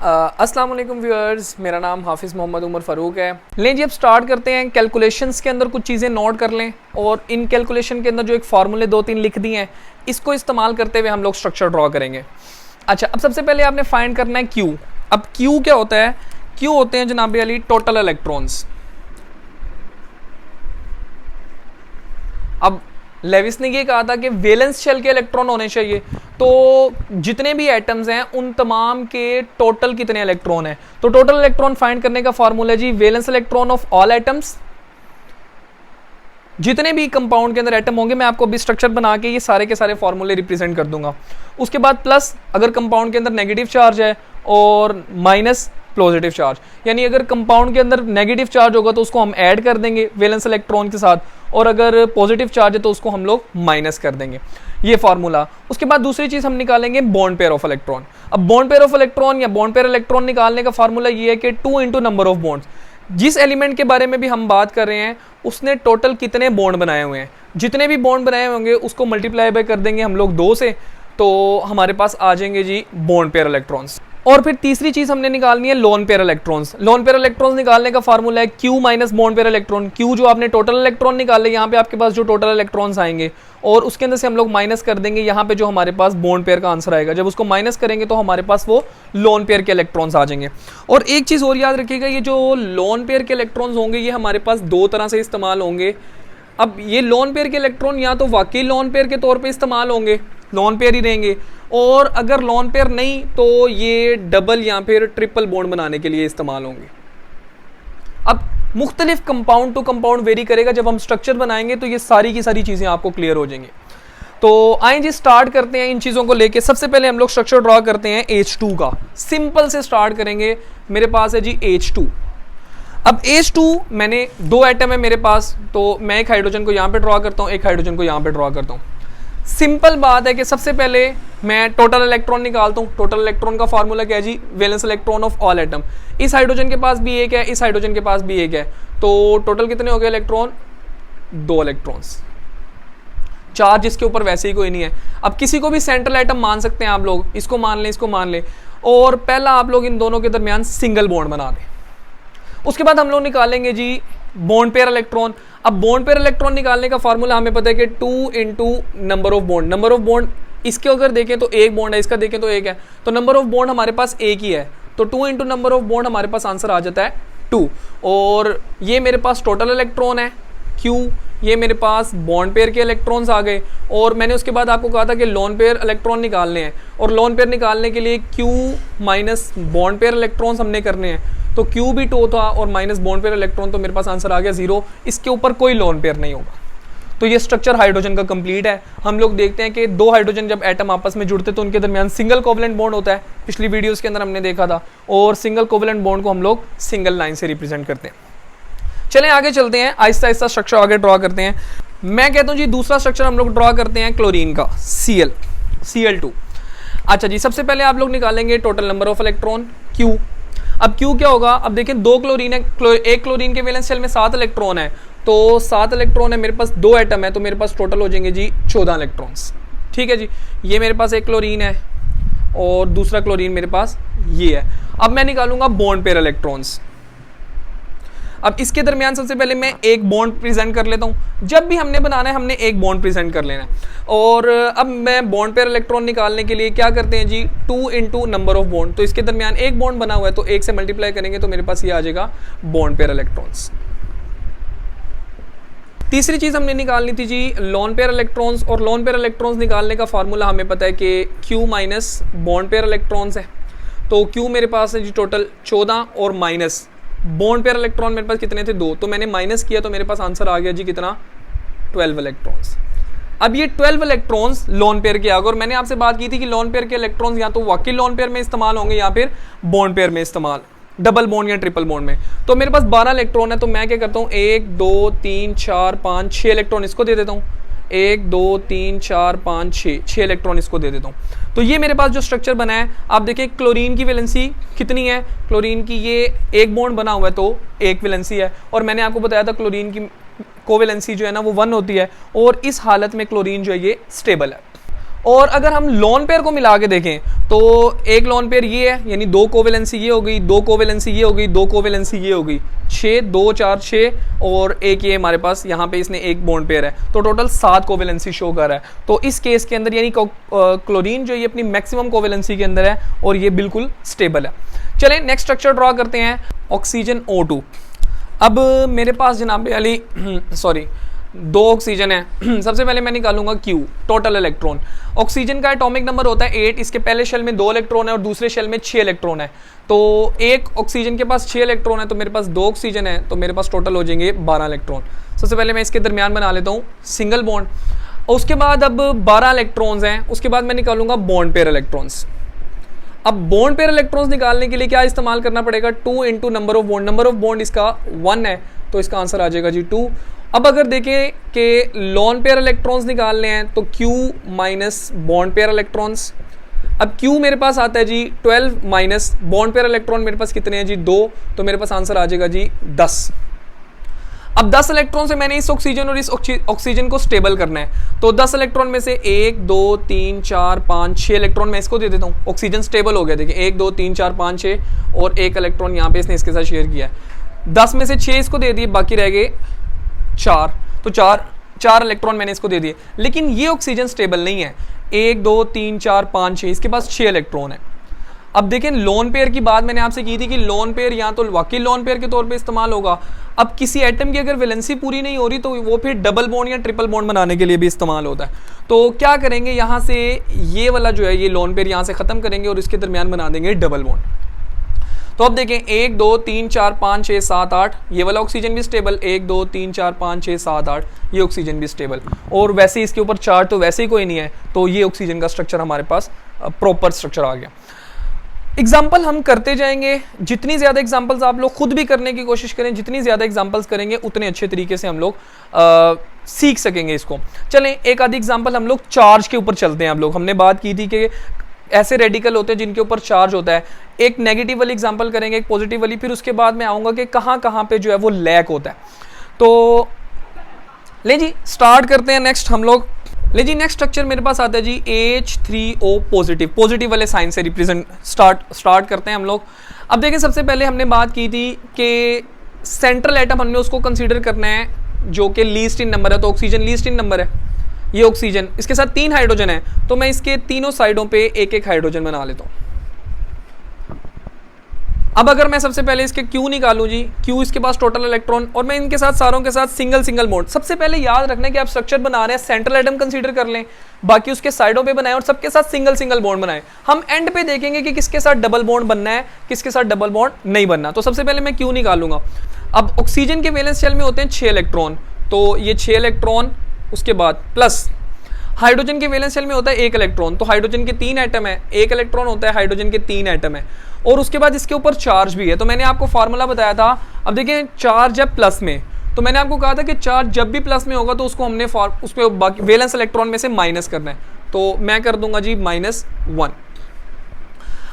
अस्सलाम वालेकुम व्यूअर्स, मेरा नाम हाफिज़ मोहम्मद उमर फ़ारूक है। लें जी, अब स्टार्ट करते हैं। कैलकुलेशंस के अंदर कुछ चीज़ें नोट कर लें और इन कैलकुलेशन के अंदर जो एक फार्मूले 2-3 लिख दिए हैं, इसको इस्तेमाल करते हुए हम लोग स्ट्रक्चर ड्रॉ करेंगे। अच्छा, अब सबसे पहले आपने फाइंड करना है क्यू। अब क्यू क्या होता है? क्यू होते हैं जनाब अली टोटल इलेक्ट्रॉन्स। अब लेविस ने ये कहा था कि वैलेंस शेल के इलेक्ट्रॉन होने चाहिए, तो जितने भी एटम्स हैं उन तमाम के टोटल कितने इलेक्ट्रॉन हैं। तो टोटल इलेक्ट्रॉन फाइंड करने का फार्मूला जी valence electron of all atoms. जितने भी कंपाउंड के अंदर एटम होंगे, मैं आपको अभी स्ट्रक्चर बना के ये सारे के सारे फार्मूले रिप्रेजेंट कर दूंगा। उसके बाद प्लस अगर कंपाउंड के अंदर नेगेटिव चार्ज है और माइनस पॉजिटिव चार्ज, यानी अगर कंपाउंड के अंदर नेगेटिव चार्ज होगा तो उसको हम ऐड कर देंगे वैलेंस इलेक्ट्रॉन के साथ, और अगर पॉजिटिव चार्ज है तो उसको हम लोग माइनस कर देंगे। ये फार्मूला। उसके बाद दूसरी चीज हम निकालेंगे बॉन्ड पेयर ऑफ इलेक्ट्रॉन। अब बॉन्ड पेयर ऑफ इलेक्ट्रॉन या बॉन्ड पेयर इलेक्ट्रॉन निकालने का फार्मूला ये है कि 2 इंटू नंबर ऑफ बॉन्ड्स। जिस एलिमेंट के बारे में भी हम बात कर रहे हैं उसने टोटल कितने बॉन्ड बनाए हुए हैं, जितने भी बॉन्ड बनाए होंगे उसको मल्टीप्लाई बाय कर देंगे हम लोग 2 से, तो हमारे पास आ जाएंगे जी बॉन्ड पेयर इलेक्ट्रॉन्स। और फिर तीसरी चीज हमने निकालनी है lone pair electrons. Lone pair electrons निकालने का फार्मूला है Q minus bond pair electron. Q जो आपने टोटल इलेक्ट्रॉन निकाले, यहाँ पे आपके पास जो टोटल इलेक्ट्रॉन्स आएंगे और उसके अंदर से हम लोग माइनस कर देंगे यहाँ पे जो हमारे पास बॉन्ड पेयर का आंसर आएगा। जब उसको माइनस करेंगे तो हमारे पास वो लोन पेयर के इलेक्ट्रॉन्स आ जाएंगे। और एक चीज और याद रखिएगा, ये जो लोन पेयर के इलेक्ट्रॉन्स होंगे ये हमारे पास 2 तरह से इस्तेमाल होंगे। अब ये लोन पेयर के इलेक्ट्रॉन या तो वाकई लोन पेयर के तौर पे इस्तेमाल होंगे, लोन पेयर ही रहेंगे, और अगर लोन पेयर नहीं तो ये डबल या फिर ट्रिपल बॉन्ड बनाने के लिए इस्तेमाल होंगे। अब मुख्तलिफ कंपाउंड टू कंपाउंड वेरी करेगा। जब हम स्ट्रक्चर बनाएंगे तो ये सारी की सारी चीज़ें आपको क्लियर हो जाएंगी। तो आइए जी स्टार्ट करते हैं इन चीज़ों को लेके। सबसे पहले हम लोग स्ट्रक्चर ड्रॉ करते हैं H2 का। सिंपल से स्टार्ट करेंगे। मेरे पास है जी H2। अब H2 मैंने 2 एटम है मेरे पास, तो मैं एक हाइड्रोजन को यहाँ पे ड्रॉ करता हूँ, एक हाइड्रोजन को यहाँ पे ड्रॉ करता हूँ। सिंपल बात है कि सबसे पहले मैं टोटल इलेक्ट्रॉन निकालता हूँ। टोटल इलेक्ट्रॉन का फार्मूला क्या है जी? Valence electron of all atom. इस हाइड्रोजन के पास भी एक है, इस हाइड्रोजन के पास भी एक है, तो टोटल कितने हो गए इलेक्ट्रॉन? 2 इलेक्ट्रॉन्स। चार्ज इसके ऊपर वैसे ही कोई नहीं है। अब किसी को भी सेंट्रल एटम मान सकते हैं आप लोग, इसको मान लें, इसको मान लें, और पहला आप लोग इन दोनों के दरमियान सिंगल बॉन्ड बना दें। उसके बाद हम लोग निकालेंगे जी बॉन्ड पेयर इलेक्ट्रॉन। अब बॉन्ड पेयर इलेक्ट्रॉन निकालने का फार्मूला हमें पता है कि 2 into number of bond. Number of bond इसके अगर देखें तो एक बॉन्ड है, इसका देखें तो एक है, तो नंबर ऑफ बॉन्ड हमारे पास एक ही है, तो 2 इंटू नंबर ऑफ बॉन्ड हमारे पास आंसर आ जाता है 2। और ये मेरे पास टोटल इलेक्ट्रॉन है Q, ये मेरे पास बॉन्ड पेयर के इलेक्ट्रॉन्स आ गए। और मैंने उसके बाद आपको कहा था कि लोन पेयर इलेक्ट्रॉन निकालने हैं, और लोन पेयर निकालने के लिए Q minus bond pair electrons हमने करने हैं, तो Q भी 2 था और माइनस बॉन्ड पेयर इलेक्ट्रॉन, तो मेरे पास आंसर आ गया 0। इसके ऊपर कोई लोन पेयर नहीं होगा। तो ये स्ट्रक्चर हाइड्रोजन का कंप्लीट है। हम लोग देखते हैं कि 2 हाइड्रोजन जब एटम आपस में जुड़ते तो उनके दरमियान सिंगल कोवलेंट बॉन्ड होता है, पिछली वीडियोस के अंदर हमने देखा था, और सिंगल कोवलेंट बॉन्ड को हम लोग सिंगल लाइन से रिप्रेजेंट करते हैं। चलें आगे चलते हैं, आहिस्ता आहिस्ता स्ट्रक्चर आगे ड्रॉ करते हैं। मैं कहता हूँ जी दूसरा स्ट्रक्चर हम लोग ड्रॉ करते हैं क्लोरीन का, Cl2। अच्छा जी, सबसे पहले आप लोग निकालेंगे total number of electron Q। अब Q क्या होगा? अब देखें 2 क्लोरीन है, एक क्लोरीन के वैलेंस शेल में 7 इलेक्ट्रॉन है, तो 7 इलेक्ट्रॉन है, मेरे पास 2 एटम है, तो मेरे पास टोटल हो जाएंगे जी 14 इलेक्ट्रॉन्स। ठीक है जी, ये मेरे पास एक क्लोरीन है और दूसरा क्लोरीन मेरे पास ये है। अब मैं निकालूंगा बॉन्ड पेयर इलेक्ट्रॉन्स। अब इसके दरमियान सबसे पहले मैं एक बॉन्ड प्रेजेंट कर लेता हूँ। जब भी हमने बनाना है हमने एक बॉन्ड प्रेजेंट कर लेना है। और अब मैं बॉन्ड पेयर इलेक्ट्रॉन निकालने के लिए क्या करते हैं जी? 2 इंटू नंबर ऑफ बॉन्ड। तो इसके दरमियान एक बॉन्ड बना हुआ है, तो 1 से मल्टीप्लाई करेंगे तो मेरे पास ये आ जाएगा बॉन्ड पेयर इलेक्ट्रॉन्स। तीसरी चीज हमने निकालनी थी जी लोन पेयर इलेक्ट्रॉन्स, और लोन पेयर इलेक्ट्रॉन्स निकालने का फार्मूला हमें पता है कि Q minus bond pair electrons है। तो Q मेरे पास है जी टोटल 14, और माइनस बॉन्ड पेयर इलेक्ट्रॉन मेरे पास कितने थे? 2, तो मैंने माइनस किया तो मेरे पास आंसर आ गया जी कितना? 12 इलेक्ट्रॉन्स। अब ये 12 इलेक्ट्रॉन्स लोन पेयर के आ गए, और मैंने आपसे बात की थी कि लोन पेयर के इलेक्ट्रॉन्स या तो वाकई लोन पेयर में इस्तेमाल होंगे या फिर बॉन्ड पेयर में इस्तेमाल, डबल बॉन्ड या ट्रिपल बॉन्ड में। तो मेरे पास 12 इलेक्ट्रॉन है, तो मैं क्या करता हूँ 1 2 3 4 5 6 इलेक्ट्रॉन इसको दे देता हूँ। 1 2 3 4 5 6 इलेक्ट्रॉन इसको दे देता हूँ। तो ये मेरे पास जो स्ट्रक्चर बना है, आप देखिए क्लोरीन की वैलेंसी कितनी है? क्लोरीन की ये एक बॉन्ड बना हुआ है तो एक वैलेंसी है, और मैंने आपको बताया था क्लोरीन की कोवैलेंसी जो है ना वो 1 होती है, और इस हालत में क्लोरीन जो है ये स्टेबल है। और अगर हम लोन पेयर को मिला के देखें तो एक लोन पेयर ये है, यानी 2 कोवेलेंसी ये हो गई, 2 कोवेलेंसी ये हो गई, 2 कोवेलेंसी ये हो गई, 6, 2, 4, 6 और एक ये हमारे पास यहाँ पे इसने एक बॉन्ड पेयर है, तो टोटल 7 कोवेलेंसी शो कर रहा है। तो इस केस के अंदर यानी क्लोरीन जो ये अपनी मैक्सिमम कोवेलेंसी के अंदर है और ये बिल्कुल स्टेबल है। चलें नेक्स्ट स्ट्रक्चर ड्रॉ करते हैं, ऑक्सीजन O2। अब मेरे पास जनाब अली सॉरी 2 ऑक्सीजन है। सबसे पहले मैं निकालूंगा Q, टोटल इलेक्ट्रॉन। ऑक्सीजन का एटॉमिक नंबर होता है 8, इसके पहले शेल में 2 इलेक्ट्रॉन है और दूसरे शेल में 6 इलेक्ट्रॉन है। तो एक ऑक्सीजन के पास 6 इलेक्ट्रॉन है, तो मेरे पास 2 ऑक्सीजन है, तो मेरे पास टोटल हो जाएंगे 12 इलेक्ट्रॉन। सबसे पहले मैं इसके दरमियान बना लेता हूँ सिंगल बॉन्ड, और उसके बाद अब 12 इलेक्ट्रॉन्स हैं, उसके बाद मैं निकालूंगा बॉन्ड पेयर इलेक्ट्रॉन्स। अब बॉन्ड पेयर इलेक्ट्रॉन्स निकालने के लिए क्या इस्तेमाल करना पड़ेगा, 2 into number of bond. Number of bond इसका 1 है, तो इसका आंसर आ जाएगा जी 2। अब अगर देखें कि लॉन पेयर इलेक्ट्रॉन्स निकालने हैं तो Q minus bond pair electrons. अब Q मेरे पास आता है जी 12 माइनस बॉन्ड पेयर इलेक्ट्रॉन मेरे पास कितने हैं जी 2, तो मेरे पास आंसर आ जाएगा जी 10। अब 10 इलेक्ट्रॉन से मैंने इस ऑक्सीजन और इस ऑक्सीजन को स्टेबल करना है, तो 10 इलेक्ट्रॉन में से 1 2 3 4 5 6 इलेक्ट्रॉन मैं इसको दे देता हूँ। ऑक्सीजन स्टेबल हो गया, देखिए 1 2 3 4 5 6 और एक इलेक्ट्रॉन यहाँ पे इसने इसके साथ शेयर किया है। 10 में से 6 इसको दे दिए, बाकी रह गए 4, तो 4 इलेक्ट्रॉन मैंने इसको दे दिए। लेकिन ये ऑक्सीजन स्टेबल नहीं है, 1 2 3 4 5 6, इसके पास 6 इलेक्ट्रॉन है। अब देखें लोन पेयर की बात मैंने आपसे की थी कि लोन पेयर या तो वाकई लोन पेयर के तौर पे इस्तेमाल होगा। अब किसी एटम की अगर वैलेंसी पूरी नहीं हो रही तो वो फिर डबल बॉन्ड या ट्रिपल बॉन्ड बनाने के लिए भी इस्तेमाल होता है। तो क्या करेंगे, यहाँ से ये वाला जो है ये लोन पेयर यहाँ से खत्म करेंगे और इसके दरमियान बना देंगे डबल बॉन्ड। तो अब देखें 1 2 3 4 5 6 7 8, ये वाला ऑक्सीजन भी स्टेबल, 1 2 3 4 5 6 7 8, ये ऑक्सीजन भी स्टेबल, और वैसे इसके ऊपर चार्ज तो वैसे ही कोई नहीं है, तो ये ऑक्सीजन का स्ट्रक्चर हमारे पास प्रॉपर स्ट्रक्चर आ गया। एग्जाम्पल हम करते जाएंगे, जितनी ज़्यादा एग्जाम्पल्स आप लोग खुद भी करने की कोशिश करें, जितनी ज़्यादा एग्जाम्पल्स करेंगे उतने अच्छे तरीके से हम लोग सीख सकेंगे इसको। चलें एक आधी एग्जाम्पल हम लोग चार्ज के ऊपर चलते हैं। हम लोग हमने बात की थी कि ऐसे रेडिकल होते हैं जिनके ऊपर चार्ज होता है। एक नेगेटिव वाली एग्जाम्पल करेंगे, एक पॉजिटिव वाली, फिर उसके बाद मैं आऊँगा कि कहाँ कहाँ पे जो है वो लैक होता है। तो ले जी स्टार्ट करते हैं नेक्स्ट हम लोग। ले जी नेक्स्ट स्ट्रक्चर मेरे पास आता है जी H3O पॉजिटिव, पॉजिटिव वाले साइन से रिप्रेजेंट स्टार्ट करते हैं हम लोग। अब देखिए सबसे पहले हमने बात की थी कि सेंट्रल एटम हमने उसको कंसीडर करना है जो कि लीस्ट इन नंबर है, तो ऑक्सीजन लीस्ट इन नंबर है। ये ऑक्सीजन, इसके साथ 3 हाइड्रोजन है, तो मैं इसके तीनों साइडों पे एक एक हाइड्रोजन बना लेता हूँ। अब अगर मैं सबसे पहले इसके Q निकालूं जी, Q इसके पास टोटल इलेक्ट्रॉन, और मैं इनके साथ सारों के साथ सिंगल बॉन्ड। सबसे पहले याद रखना है कि आप स्ट्रक्चर बना रहे हैं सेंट्रल एटम कंसीडर कर लें, बाकी उसके साइडों पे बनाएं और सबके साथ सिंगल बॉन्ड बनाएं। हम एंड पे देखेंगे कि किसके साथ डबल बॉन्ड बनना है, किसके साथ डबल बॉन्ड नहीं बनना। तो सबसे पहले मैं Q निकालूंगा। अब ऑक्सीजन के वैलेंस शेल में होते हैं 6 इलेक्ट्रॉन, तो ये 6 इलेक्ट्रॉन, उसके बाद प्लस हाइड्रोजन के वैलेंस शेल में होता है 1 इलेक्ट्रॉन, तो हाइड्रोजन के 3 एटम है, 1 इलेक्ट्रॉन होता है, हाइड्रोजन के 3 एटम है, और उसके बाद इसके ऊपर चार्ज भी है। तो मैंने आपको फार्मूला बताया था। अब देखिए चार्ज है प्लस में, तो मैंने आपको कहा था कि चार्ज जब भी प्लस में होगा तो उसको हमने उस पर बाकी वैलेंस इलेक्ट्रॉन में से माइनस करना है, तो मैं कर दूंगा जी -1।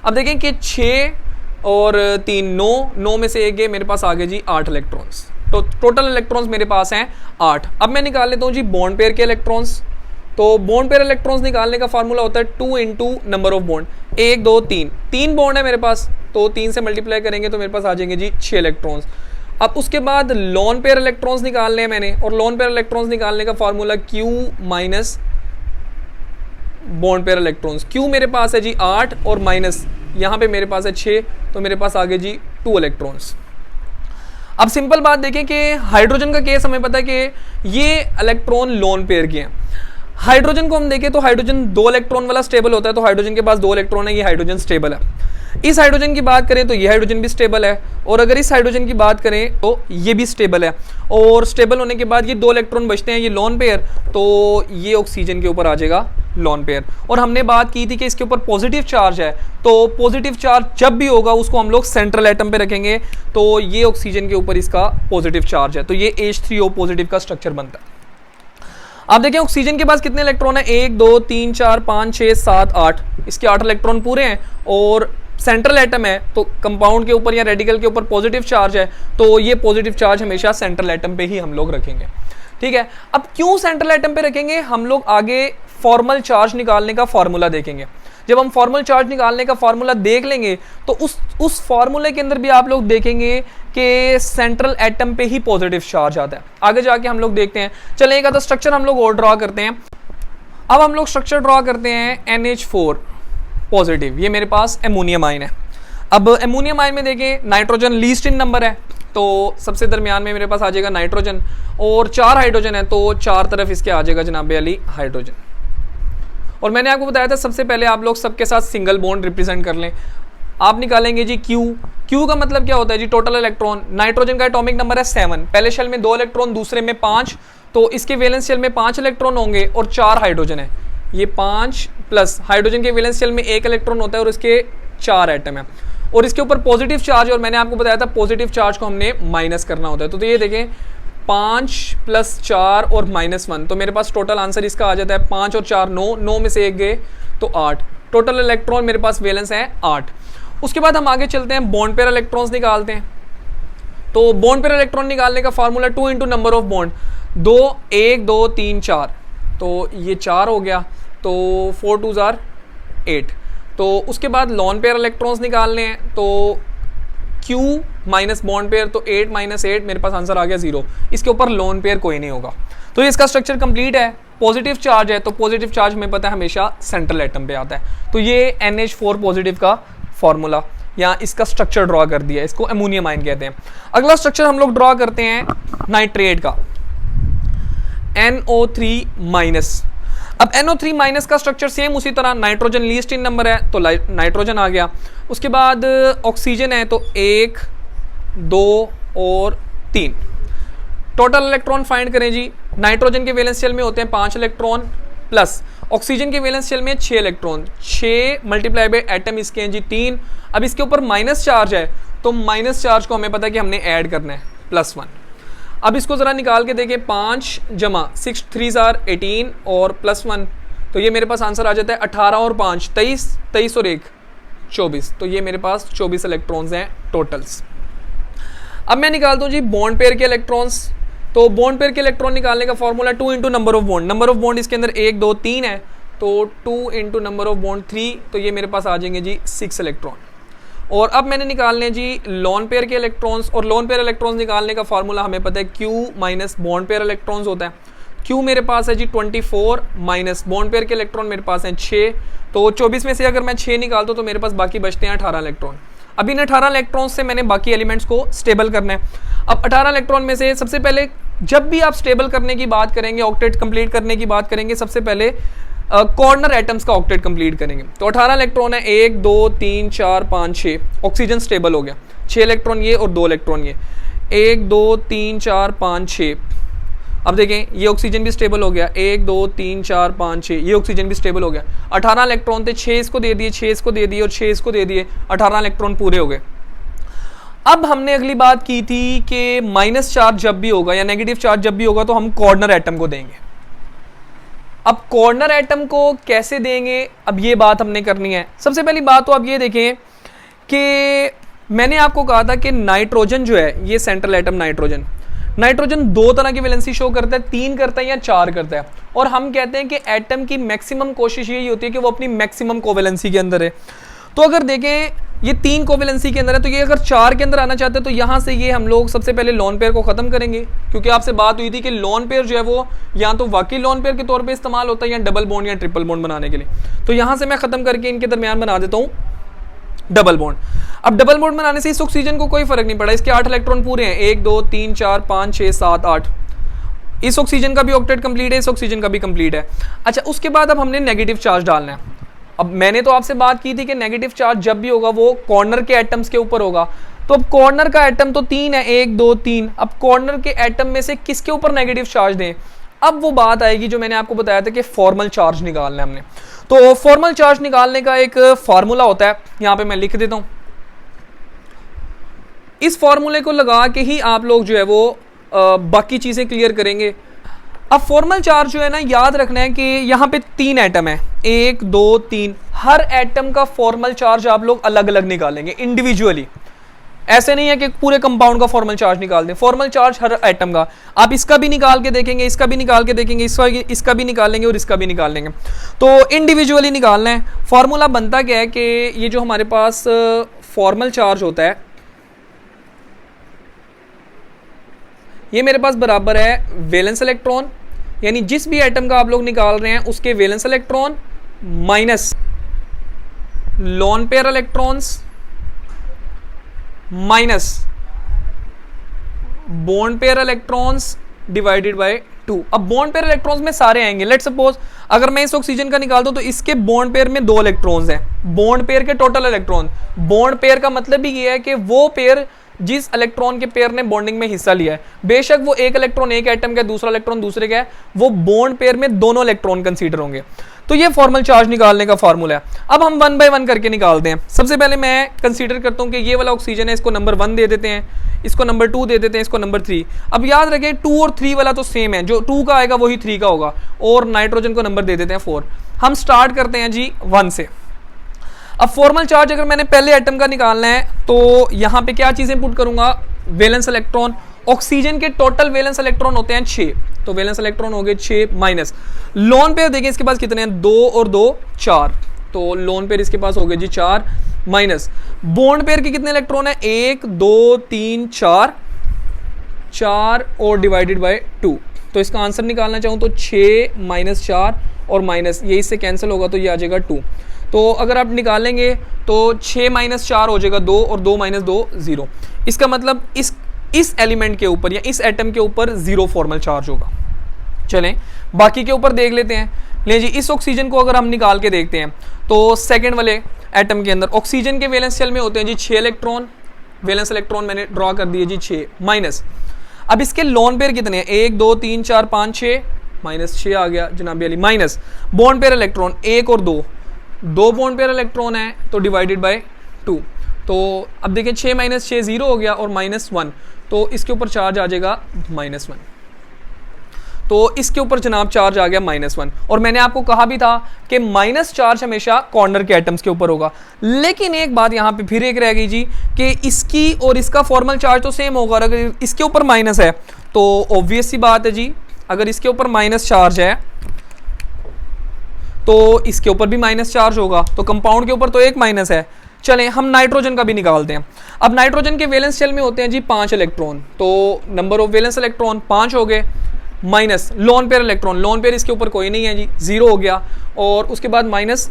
अब देखें कि 6 और 3 9 में से एक गए, मेरे पास आ गए जी 8 इलेक्ट्रॉन्स, तो टोटल इलेक्ट्रॉन्स मेरे पास हैं 8। अब मैं निकाल लेता हूँ जी बॉन्ड पेयर के इलेक्ट्रॉन्स। तो बॉन्ड पेयर इलेक्ट्रॉन्स निकालने का फार्मूला होता है 2 into number of bond, 1 2 3 bond है मेरे पास, तो 3 से मल्टीप्लाई करेंगे तो मेरे पास आ जाएंगे जी 6 इलेक्ट्रॉन्स। अब उसके बाद लॉन पेयर इलेक्ट्रॉन्स निकालने हैं मैंने, और लॉन पेयर इलेक्ट्रॉन्स निकालने का formula Q minus bond pair electrons. Q मेरे पास है जी 8 और माइनस यहाँ पे मेरे पास है 6, तो मेरे पास आ गए जी 2 इलेक्ट्रॉन्स। अब सिंपल बात देखें कि हाइड्रोजन का केस हमें पता है कि ये इलेक्ट्रॉन लोन पेयर के हैं। हाइड्रोजन को हम देखें तो हाइड्रोजन 2 इलेक्ट्रॉन वाला स्टेबल होता है, तो हाइड्रोजन के पास 2 इलेक्ट्रॉन है, ये हाइड्रोजन स्टेबल है। इस हाइड्रोजन की बात करें तो ये हाइड्रोजन भी स्टेबल है, और अगर इस हाइड्रोजन की बात करें तो ये भी स्टेबल है, और स्टेबल होने के बाद ये 2 इलेक्ट्रॉन बचते हैं, ये लोन पेयर, तो ये ऑक्सीजन के ऊपर आ जाएगा लोन पेयर। और हमने बात की थी कि इसके ऊपर पॉजिटिव चार्ज है, तो पॉजिटिव चार्ज जब भी होगा उसको हम लोग सेंट्रल एटम पे रखेंगे, तो ये ऑक्सीजन के ऊपर इसका पॉजिटिव चार्ज है, तो ये H3O पॉजिटिव का स्ट्रक्चर बनता है। आप देखें ऑक्सीजन के पास कितने इलेक्ट्रॉन है, 1 2 3 4 5 6 7 8, इसके 8 इलेक्ट्रॉन पूरे हैं, और सेंट्रल एटम है तो कंपाउंड के ऊपर या रेडिकल के ऊपर पॉजिटिव चार्ज है, तो ये पॉजिटिव चार्ज हमेशा सेंट्रल एटम पे ही हम लोग रखेंगे। ठीक है, अब क्यों सेंट्रल एटम पे रखेंगे हम लोग आगे फॉर्मल चार्ज निकालने का फॉर्मूला देखेंगे। जब हम फॉर्मल चार्ज निकालने का फॉर्मूला देख लेंगे तो उस फॉर्मूले के अंदर भी आप लोग देखेंगे कि सेंट्रल एटम पे ही पॉजिटिव चार्ज आता है। आगे जाके हम लोग देखते हैं। चलेगा तो स्ट्रक्चर हम लोग और ड्रॉ करते हैं। अब हम लोग स्ट्रक्चर ड्रॉ करते हैं NH4 पॉजिटिव, ये मेरे पास एमोनियम आयन है। अब एमोनियम आयन में देखें नाइट्रोजन लीस्ट इन नंबर है, तो सबसे दरमियान में मेरे पास आ जाएगा नाइट्रोजन, और 4 हाइड्रोजन है तो 4 तरफ इसके आ जाएगा जनाब अली हाइड्रोजन। और मैंने आपको बताया था सबसे पहले आप लोग सबके साथ सिंगल बॉन्ड रिप्रेजेंट कर लें। आप निकालेंगे जी क्यू का मतलब क्या होता है जी टोटल इलेक्ट्रॉन। नाइट्रोजन का एटॉमिक नंबर है 7, पहले शेल में 2 इलेक्ट्रॉन, दूसरे में 5, तो इसके वैलेंस शेल में 5 इलेक्ट्रॉन होंगे और 4 हाइड्रोजन है। ये 5 प्लस हाइड्रोजन के वैलेंस शेल में 1 इलेक्ट्रॉन होता है और इसके 4 एटम है, और इसके ऊपर पॉजिटिव चार्ज, और मैंने आपको बताया था पॉजिटिव चार्ज को हमने माइनस करना होता है। तो ये देखें 5 + 4 और -1, तो मेरे पास टोटल आंसर इसका आ जाता है 5 और 4 9 में से 1 गए तो 8, टोटल इलेक्ट्रॉन मेरे पास वैलेंस है 8। उसके बाद हम आगे चलते हैं, बॉन्ड पेयर इलेक्ट्रॉन्स निकालते हैं। तो बॉन्ड पेयर इलेक्ट्रॉन निकालने का फार्मूला 2 × नंबर ऑफ बॉन्ड, 2 1 2 3 4, तो ये 4 हो गया, तो 4 2 = 8। तो उसके बाद लॉन पेयर इलेक्ट्रॉन्स निकालने हैं, तो Q माइनस बॉन्ड पेयर, तो 8 - 8 मेरे पास आंसर आ गया 0। इसके ऊपर लॉन पेयर कोई नहीं होगा। तो ये इसका स्ट्रक्चर कंप्लीट है। पॉजिटिव चार्ज है तो पॉजिटिव चार्ज हमें पता है हमेशा सेंट्रल एटम पे आता है। तो ये NH4 पॉजिटिव का फॉर्मूला या इसका स्ट्रक्चर ड्रॉ कर दिया, इसको एमोनियम आयन कहते हैं। अगला स्ट्रक्चर हम लोग ड्रॉ करते हैं नाइट्रेट का, NO3-। अब NO3- का स्ट्रक्चर सेम उसी तरह, नाइट्रोजन लीस्ट इन नंबर है तो नाइट्रोजन आ गया। उसके बाद ऑक्सीजन है तो 1 2 और 3। टोटल इलेक्ट्रॉन फाइंड करें जी। नाइट्रोजन के वैलेंस शेल में होते हैं 5 इलेक्ट्रॉन, प्लस ऑक्सीजन के वैलेंस शेल में 6 इलेक्ट्रॉन, 6 × बाय एटम इसके हैं जी 3। अब इसके ऊपर माइनस चार्ज है तो माइनस चार्ज को हमें पता है कि हमने ऐड करना है +1। अब इसको ज़रा निकाल के देखें, 5 + 6 3 = 18 और +1, तो ये मेरे पास आंसर आ जाता है 18 और 5 23, 23 और 1 24। तो ये मेरे पास 24 इलेक्ट्रॉन्स हैं टोटल्स। अब मैं निकालता हूँ जी बॉन्ड पेयर के इलेक्ट्रॉन्स। तो बॉन्ड पेयर के इलेक्ट्रॉन निकालने का formula 2 × number of bond. Number of bond इसके अंदर 1 2 3 है, तो 2 × नंबर ऑफ बॉन्ड 3, तो ये मेरे पास आ जाएंगे जी 6 इलेक्ट्रॉन। और अब मैंने निकालने जी लॉन पेयर के इलेक्ट्रॉन्स, और लॉन पेयर इलेक्ट्रॉन्स निकालने का फॉर्मूला हमें पता है Q - बॉन्ड पेयर इलेक्ट्रॉन्स होता है। Q मेरे पास है जी 24 - बॉन्ड पेयर के इलेक्ट्रॉन मेरे पास हैं 6, तो 24 में से अगर मैं 6 निकालता हूँ तो मेरे पास बाकी बचते हैं 18 इलेक्ट्रॉन। अब इन 18 इलेक्ट्रॉन से मैंने बाकी एलिमेंट्स को स्टेबल करना है। अब 18 इलेक्ट्रॉन में से सबसे पहले जब भी आप स्टेबल करने की बात करेंगे, ऑक्टेट कंप्लीट करने की बात करेंगे, सबसे पहले कॉर्नर एटम्स का ऑक्टेट कंप्लीट करेंगे। तो 18 इलेक्ट्रॉन है, 1 2 3 4 5 6, ऑक्सीजन स्टेबल हो गया, 6 इलेक्ट्रॉन ये और 2 इलेक्ट्रॉन ये, 1 2 3 4 5 6। अब देखें ये ऑक्सीजन भी स्टेबल हो गया, 1 2 3 4 5 6, ये ऑक्सीजन भी स्टेबल हो गया। 18 इलेक्ट्रॉन थे, 6 इसको दे दिए, 6 इसको दे दिए और 6 इसको दे दिए, 18 इलेक्ट्रॉन पूरे हो गए। अब हमने अगली बात की थी कि माइनस चार्ज जब भी होगा या नेगेटिव चार्ज जब भी होगा तो हम कॉर्नर एटम को देंगे। अब कॉर्नर एटम को कैसे देंगे, अब ये बात हमने करनी है। सबसे पहली बात तो आप ये देखें कि मैंने आपको कहा था कि नाइट्रोजन जो है, ये सेंट्रल एटम नाइट्रोजन 2 तरह की वैलेंसी शो करता है, 3 करता है या 4 करता है। और हम कहते हैं कि एटम की मैक्सिमम कोशिश यही होती है कि वो अपनी मैक्सिमम कोवैलेंसी के अंदर है। तो अगर देखें ये 3 कोवैलेंसी के अंदर है, तो ये अगर 4 के अंदर आना चाहते हैं तो यहाँ से ये हम लोग सबसे पहले लॉन पेयर को ख़त्म करेंगे, क्योंकि आपसे बात हुई थी कि लॉन पेयर जो है वो या तो वाकई लॉन पेयर के तौर पे इस्तेमाल होता है या डबल बॉन्ड या ट्रिपल बॉन्ड बनाने के लिए। तो यहाँ से मैं ख़त्म करके इनके दरमियान बना देता हूँ डबल बॉन्ड। अब डबल बॉन्ड बनाने से इस ऑक्सीजन को कोई फर्क नहीं पड़ा, इसके 8 इलेक्ट्रॉन पूरे हैं, 1 2 3 4 5 6 7 8। इस ऑक्सीजन का भी ऑक्टेट कंप्लीट है, इस ऑक्सीजन का भी कंप्लीट है। अच्छा, उसके बाद अब हमने नेगेटिव चार्ज डालना है। अब मैंने तो आपसे बात की थी कि नेगेटिव चार्ज जब भी होगा वो कॉर्नर के एटम्स के ऊपर होगा। तो अब कॉर्नर का एटम तो 3 है, 1 2 3। अब कॉर्नर के एटम में से किसके ऊपर नेगेटिव चार्ज दें, अब वो बात आएगी जो मैंने आपको बताया था कि फॉर्मल चार्ज निकालना है हमने। तो फॉर्मल चार्ज निकालने का एक फार्मूला होता है, यहाँ पे मैं लिख देता हूँ। इस फॉर्मूले को लगा के ही आप लोग जो है वो बाकी चीजें क्लियर करेंगे। अब फॉर्मल चार्ज जो है ना, याद रखना है कि यहाँ पे 3 एटम है, 1 2 3। हर एटम का फॉर्मल चार्ज आप लोग अलग अलग निकालेंगे इंडिविजुअली। ऐसे नहीं है कि पूरे कंपाउंड का फॉर्मल चार्ज निकाल दें, फॉर्मल चार्ज हर एटम का आप इसका भी निकाल के देखेंगे, इसका भी निकाल के देखेंगे, इसका भी निकाल लेंगे और इसका भी निकाल लेंगे। तो इंडिविजुअली निकालना है। फॉर्मूला बनता क्या है कि ये जो हमारे पास फॉर्मल चार्ज होता है ये मेरे पास बराबर है वैलेंस इलेक्ट्रॉन, यानी जिस भी एटम का आप लोग निकाल रहे हैं उसके valence electron minus lone pair electrons minus bond pair electrons divided by 2। अब बॉन्ड पेयर इलेक्ट्रॉन्स में सारे आएंगे। लेट्स सपोज अगर मैं इस ऑक्सीजन का निकाल दूं तो इसके बॉन्ड पेयर में 2 इलेक्ट्रॉन्स हैं, बॉन्ड पेयर के टोटल इलेक्ट्रॉन। बॉन्ड पेयर का मतलब भी ये है कि वो पेयर जिस इलेक्ट्रॉन के पेयर ने बॉन्डिंग में हिस्सा लिया है, बेशक वो एक इलेक्ट्रॉन एक एटम का, दूसरा इलेक्ट्रॉन दूसरे का है, वो बॉन्ड पेयर में दोनों इलेक्ट्रॉन कंसीडर होंगे। तो ये फॉर्मल चार्ज निकालने का फॉर्मूला है। अब हम 1 बाय 1 करके निकालते हैं। सबसे पहले मैं कंसीडर करता हूं कि ये वाला ऑक्सीजन है, इसको नंबर 1 दे देते हैं, इसको नंबर 2 दे देते हैं, इसको नंबर 3। अब याद रखें 2 और 3 वाला तो सेम है, जो 2 का आएगा वही 3 का होगा, और नाइट्रोजन को नंबर दे देते हैं 4। हम स्टार्ट करते हैं जी 1 से। अब फॉर्मल चार्ज अगर मैंने पहले एटम का निकालना है तो यहां पे क्या चीजें पुट करूंगा, वैलेंस इलेक्ट्रॉन। ऑक्सीजन के टोटल वैलेंस इलेक्ट्रॉन होते हैं 6, तो वैलेंस इलेक्ट्रॉन हो गए 6 माइनस लोन पेयर। देखिए इसके पास कितने हैं, 2 और 2 4, तो लोन पेयर इसके पास हो गए जी 4 माइनस बॉन्ड पेयर के कितने इलेक्ट्रॉन है, 1 2 3 4 और डिवाइडेड बाय 2। तो इसका आंसर निकालना चाहूँ तो 6 माइनस 4 और माइनस ये इससे कैंसिल होगा तो ये आ जाएगा 2। तो अगर आप निकालेंगे तो 6 माइनस 4 हो जाएगा 2 और 2 माइनस 2 0। इसका मतलब इस एलिमेंट के ऊपर या इस एटम के ऊपर 0 फॉर्मल चार्ज होगा। चलें बाकी के ऊपर देख लेते हैं। ले जी इस ऑक्सीजन को अगर हम निकाल के देखते हैं तो सेकंड वाले एटम के अंदर ऑक्सीजन के वैलेंस शेल में होते हैं जी 6 इलेक्ट्रॉन, वैलेंस इलेक्ट्रॉन मैंने ड्रॉ कर दिए जी 6 माइनस। अब इसके लोन पेयर कितने हैं, 1 2 3 4 5 6 माइनस 6 आ गया जनाबी Ali, minus bond pair electron 1 और 2 बॉन्ड पेयर इलेक्ट्रॉन है तो डिवाइडेड बाय 2। तो अब देखिए 6 माइनस 6 0 हो गया और माइनस 1, तो इसके ऊपर चार्ज आ जाएगा -1। तो इसके ऊपर जनाब चार्ज आ गया -1। और मैंने आपको कहा भी था कि माइनस चार्ज हमेशा कॉर्नर के एटम्स के ऊपर होगा। लेकिन एक बात यहाँ पे फिर एक रह गई जी कि इसकी और इसका फॉर्मल चार्ज तो सेम होगा, और अगर इसके ऊपर माइनस है तो ऑब्वियस सी बात है जी, अगर इसके ऊपर माइनस चार्ज है तो इसके ऊपर भी माइनस चार्ज होगा, तो कंपाउंड के ऊपर तो एक माइनस है। चलें हम नाइट्रोजन का भी निकालते हैं। अब नाइट्रोजन के वैलेंस शेल में होते हैं जी 5 इलेक्ट्रॉन, तो नंबर ऑफ वैलेंस इलेक्ट्रॉन 5 हो गए, minus lone pair electron, lone pair इसके ऊपर कोई नहीं है जी 0 हो गया, और उसके बाद माइनस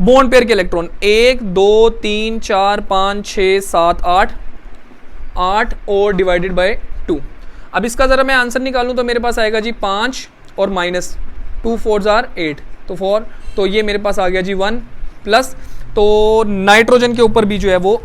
बॉन्ड पेयर के इलेक्ट्रॉन 1 2 3 4 5 6 7 8 और डिवाइडेड बाय 2। अब इसका ज़रा मैं आंसर निकालूं तो मेरे पास आएगा जी 5 और माइनस 2 4 8 तो 4, तो ये मेरे पास आ गया जी 1 प्लस। तो नाइट्रोजन के ऊपर भी जो है वो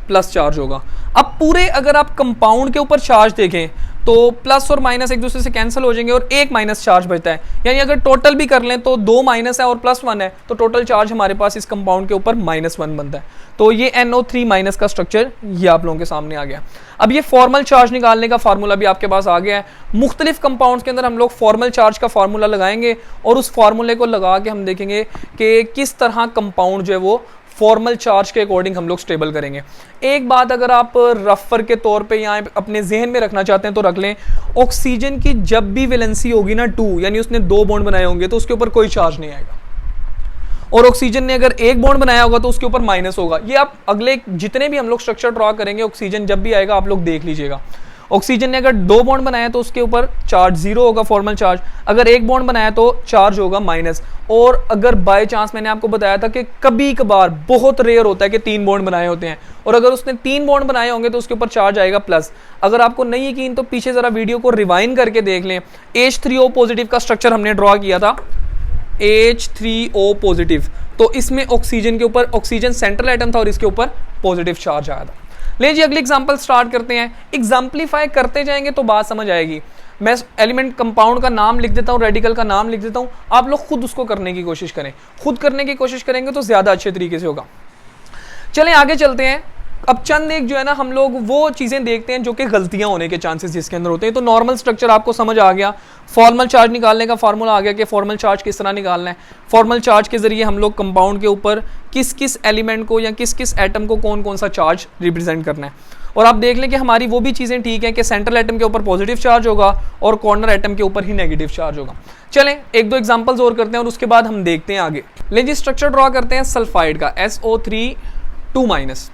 प्लस चार्ज होगा। अब पूरे अगर आप कंपाउंड के ऊपर चार्ज देखें तो प्लस और माइनस एक दूसरे से कैंसिल हो जाएंगे और एक माइनस चार्ज बचता है, यानी अगर टोटल भी कर लें तो 2 माइनस है और +1 है, तो टोटल चार्ज हमारे पास इस कंपाउंड के ऊपर -1 बनता है। तो ये NO3 माइनस का स्ट्रक्चर ये आप लोगों के सामने आ गया। अब ये फॉर्मल चार्ज निकालने का फार्मूला भी आपके पास आ गया है। मुख्तलिफ कंपाउंड्स के अंदर हम लोग फॉर्मल चार्ज का फार्मूला लगाएंगे और उस फार्मूले को लगा के हम देखेंगे कि किस तरह कंपाउंड जो है वो फॉर्मल चार्ज के अकॉर्डिंग हम लोग स्टेबल करेंगे। एक बात अगर आप रफर के तौर पे यहाँ अपने जहन में रखना चाहते हैं तो रख लें, ऑक्सीजन की जब भी वैलेंसी होगी ना 2, यानी उसने 2 बॉन्ड बनाए होंगे तो उसके ऊपर कोई चार्ज नहीं आएगा, और ऑक्सीजन ने अगर 1 बॉन्ड बनाया होगा तो उसके ऊपर माइनस होगा। ये आप अगले जितने भी हम लोग स्ट्रक्चर ड्रॉ करेंगे ऑक्सीजन जब भी आएगा आप लोग देख लीजिएगा। ऑक्सीजन ने अगर 2 बॉन्ड बनाया तो उसके ऊपर चार्ज 0 होगा फॉर्मल चार्ज, अगर 1 बॉन्ड बनाया तो चार्ज होगा माइनस। और अगर बाय चांस मैंने आपको बताया था कि कभी कभार बहुत रेयर होता है कि 3 बॉन्ड बनाए होते हैं, और अगर उसने 3 बॉन्ड बनाए होंगे तो उसके ऊपर चार्ज आएगा प्लस। अगर आपको नहीं यकीन तो पीछे जरा वीडियो को रिवाइंड करके देख लें। H3O पॉजिटिव का स्ट्रक्चर हमने ड्रॉ किया था, H3O पॉजिटिव, तो इसमें ऑक्सीजन के ऊपर, ऑक्सीजन सेंट्रल एटम था और इसके ऊपर पॉजिटिव चार्ज आया था। ले जी अगली एग्जांपल स्टार्ट करते हैं। एग्जाम्पलीफाई करते जाएंगे तो बात समझ आएगी। मैं एलिमेंट कंपाउंड का नाम लिख देता हूँ, रेडिकल का नाम लिख देता हूँ, आप लोग खुद उसको करने की कोशिश करें। खुद करने की कोशिश करेंगे तो ज़्यादा अच्छे तरीके से होगा। चलें आगे चलते हैं। अब चंद एक जो है ना हम लोग वो चीज़ें देखते हैं जो कि गलतियां होने के चांसेस जिसके अंदर होते हैं। तो नॉर्मल स्ट्रक्चर आपको समझ आ गया, फॉर्मल चार्ज निकालने का फार्मूला आ गया कि फॉर्मल चार्ज किस तरह निकालना है। फॉर्मल चार्ज के जरिए हम लोग कंपाउंड के ऊपर किस किस एलिमेंट को या किस किस एटम को कौन कौन सा चार्ज रिप्रेजेंट करना है। और आप देख लें कि हमारी वो भी चीज़ें ठीक है कि सेंट्रल एटम के ऊपर पॉजिटिव चार्ज होगा और कॉर्नर एटम के ऊपर ही नेगेटिव चार्ज होगा। चलें एक दो एग्जांपल्स और करते हैं और उसके बाद हम देखते हैं आगे। लेकिन जी स्ट्रक्चर ड्रॉ करते हैं सल्फाइड का SO3 2-।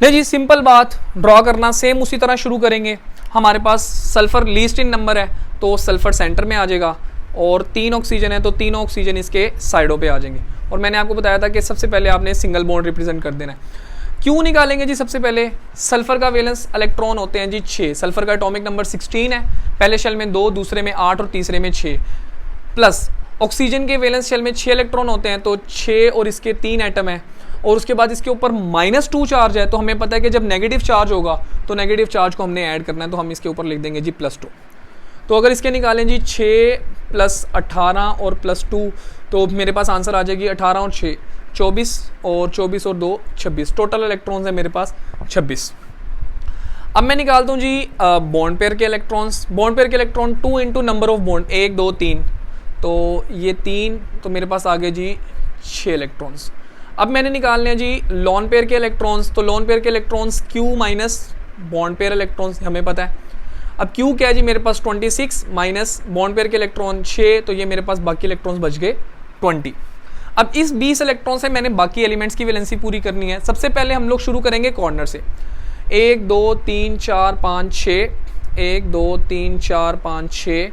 ले जी सिंपल बात, ड्रॉ करना सेम उसी तरह शुरू करेंगे। हमारे पास सल्फर लीस्ट इन नंबर है तो सल्फर सेंटर में आ जाएगा और 3 ऑक्सीजन है तो तीनों ऑक्सीजन इसके साइडों पे आ जाएंगे। और मैंने आपको बताया था कि सबसे पहले आपने सिंगल बॉन्ड रिप्रेजेंट कर देना है। क्यों निकालेंगे जी? सबसे पहले सल्फर का वैलेंस इलेक्ट्रॉन होते हैं जी 6, सल्फर का एटॉमिक नंबर 16 है, पहले शेल में 2, दूसरे में 8 और तीसरे में 6, प्लस ऑक्सीजन के वैलेंस शेल में 6 इलेक्ट्रॉन होते हैं तो 6 और इसके 3 एटम है और उसके बाद इसके ऊपर -2 चार्ज है। तो हमें पता है कि जब नेगेटिव चार्ज होगा तो नेगेटिव चार्ज को हमने ऐड करना है, तो हम इसके ऊपर लिख देंगे जी +2। तो अगर इसके निकालें जी 6 + 18 और +2 तो मेरे पास आंसर आ जाएगी 18 और 6 24 और 24 और 2 26, टोटल इलेक्ट्रॉन्स है मेरे पास 26। अब मैं निकालता हूँ जी बॉन्ड पेयर के इलेक्ट्रॉन्स। बॉन्ड पेयर के इलेक्ट्रॉन 2 × नंबर ऑफ बॉन्ड 1 2 3, तो ये 3, तो मेरे पास आ गए जी 6 इलेक्ट्रॉन्स। अब मैंने निकालने हैं जी लॉन पेयर के इलेक्ट्रॉन्स। तो लॉन पेयर के electrons Q - bond pair electrons हमें पता है। अब Q क्या है जी? मेरे पास 26 माइनस बॉन्ड पेयर के इलेक्ट्रॉन 6, तो ये मेरे पास बाकी इलेक्ट्रॉन्स बच गए 20। अब इस 20 इलेक्ट्रॉन से मैंने बाकी एलिमेंट्स की वैलेंसी पूरी करनी है। सबसे पहले हम लोग शुरू करेंगे कॉर्नर से। 1 2 3 4 5 6, 1 2 3 4 5 6,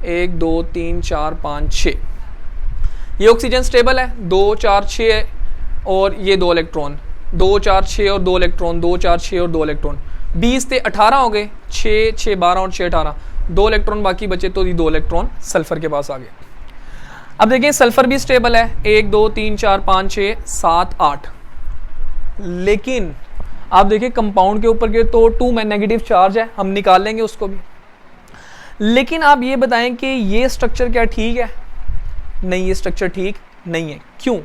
1 2 3 4 5 6। ये ऑक्सीजन स्टेबल है, 2 4 6 है और ये 2 इलेक्ट्रॉन, 2 4 6 और 2 इलेक्ट्रॉन, 2 4 6 और 2 इलेक्ट्रॉन, 20 से 18 हो गए, 6 6 12 और 6 18, 2 इलेक्ट्रॉन बाकी बचे, तो ये 2 इलेक्ट्रॉन सल्फर के पास आ गए। अब देखिए सल्फर भी स्टेबल है, 1 2 3 4 5 6 7 8, लेकिन आप देखिए कंपाउंड के ऊपर के तो 2 में नेगेटिव चार्ज है, हम निकाल लेंगे उसको भी। लेकिन आप ये बताएं कि ये स्ट्रक्चर क्या ठीक है? नहीं, ये स्ट्रक्चर ठीक नहीं है। क्यों?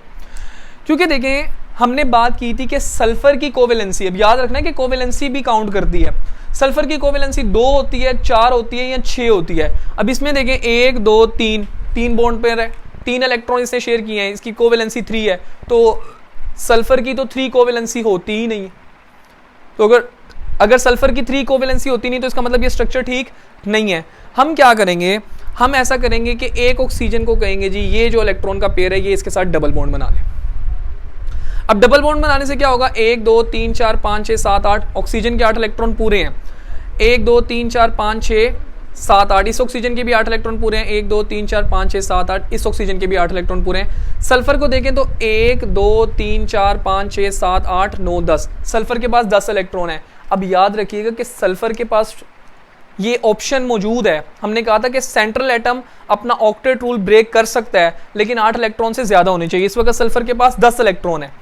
क्योंकि देखें हमने बात की थी कि सल्फर की कोवेलेंसी, अब याद रखना है कि कोवेलेंसी भी काउंट करती है। सल्फर की कोवेलेंसी 2 होती है, 4 होती है या 6 होती है। अब इसमें देखें 1 2 3 बॉन्ड पेयर है, 3 इलेक्ट्रॉन इसने शेयर किए हैं, इसकी कोवेलेंसी 3 है, तो सल्फर की तो 3 कोवेलेंसी होती ही नहीं है। तो अगर सल्फर की 3 कोवेलेंसी होती नहीं तो इसका मतलब ये स्ट्रक्चर ठीक नहीं है। हम क्या करेंगे? हम ऐसा करेंगे कि एक ऑक्सीजन को कहेंगे जी ये जो इलेक्ट्रॉन का पेयर है ये इसके साथ डबल बॉन्ड बना ले। अब डबल बॉन्ड बनाने से क्या होगा? 1 2 3 4 5 6 7 8, ऑक्सीजन के 8 इलेक्ट्रॉन पूरे हैं, 1 2 3 4 5 6 7 8, इस ऑक्सीजन के भी 8 इलेक्ट्रॉन पूरे हैं, 1 2 3 4 5 6 7 8, इस ऑक्सीजन के भी 8 इलेक्ट्रॉन पूरे हैं। सल्फर को देखें तो 1 2 3 4 5 6 7 8 9 10, सल्फर के पास 10 इलेक्ट्रॉन है। अब याद रखिएगा कि सल्फर के पास ये ऑप्शन मौजूद है। हमने कहा था कि सेंट्रल एटम अपना ऑक्टेट रूल ब्रेक कर सकता है, लेकिन 8 इलेक्ट्रॉन से ज्यादा होने चाहिए। इस वक्त सल्फर के पास 10 इलेक्ट्रॉन है।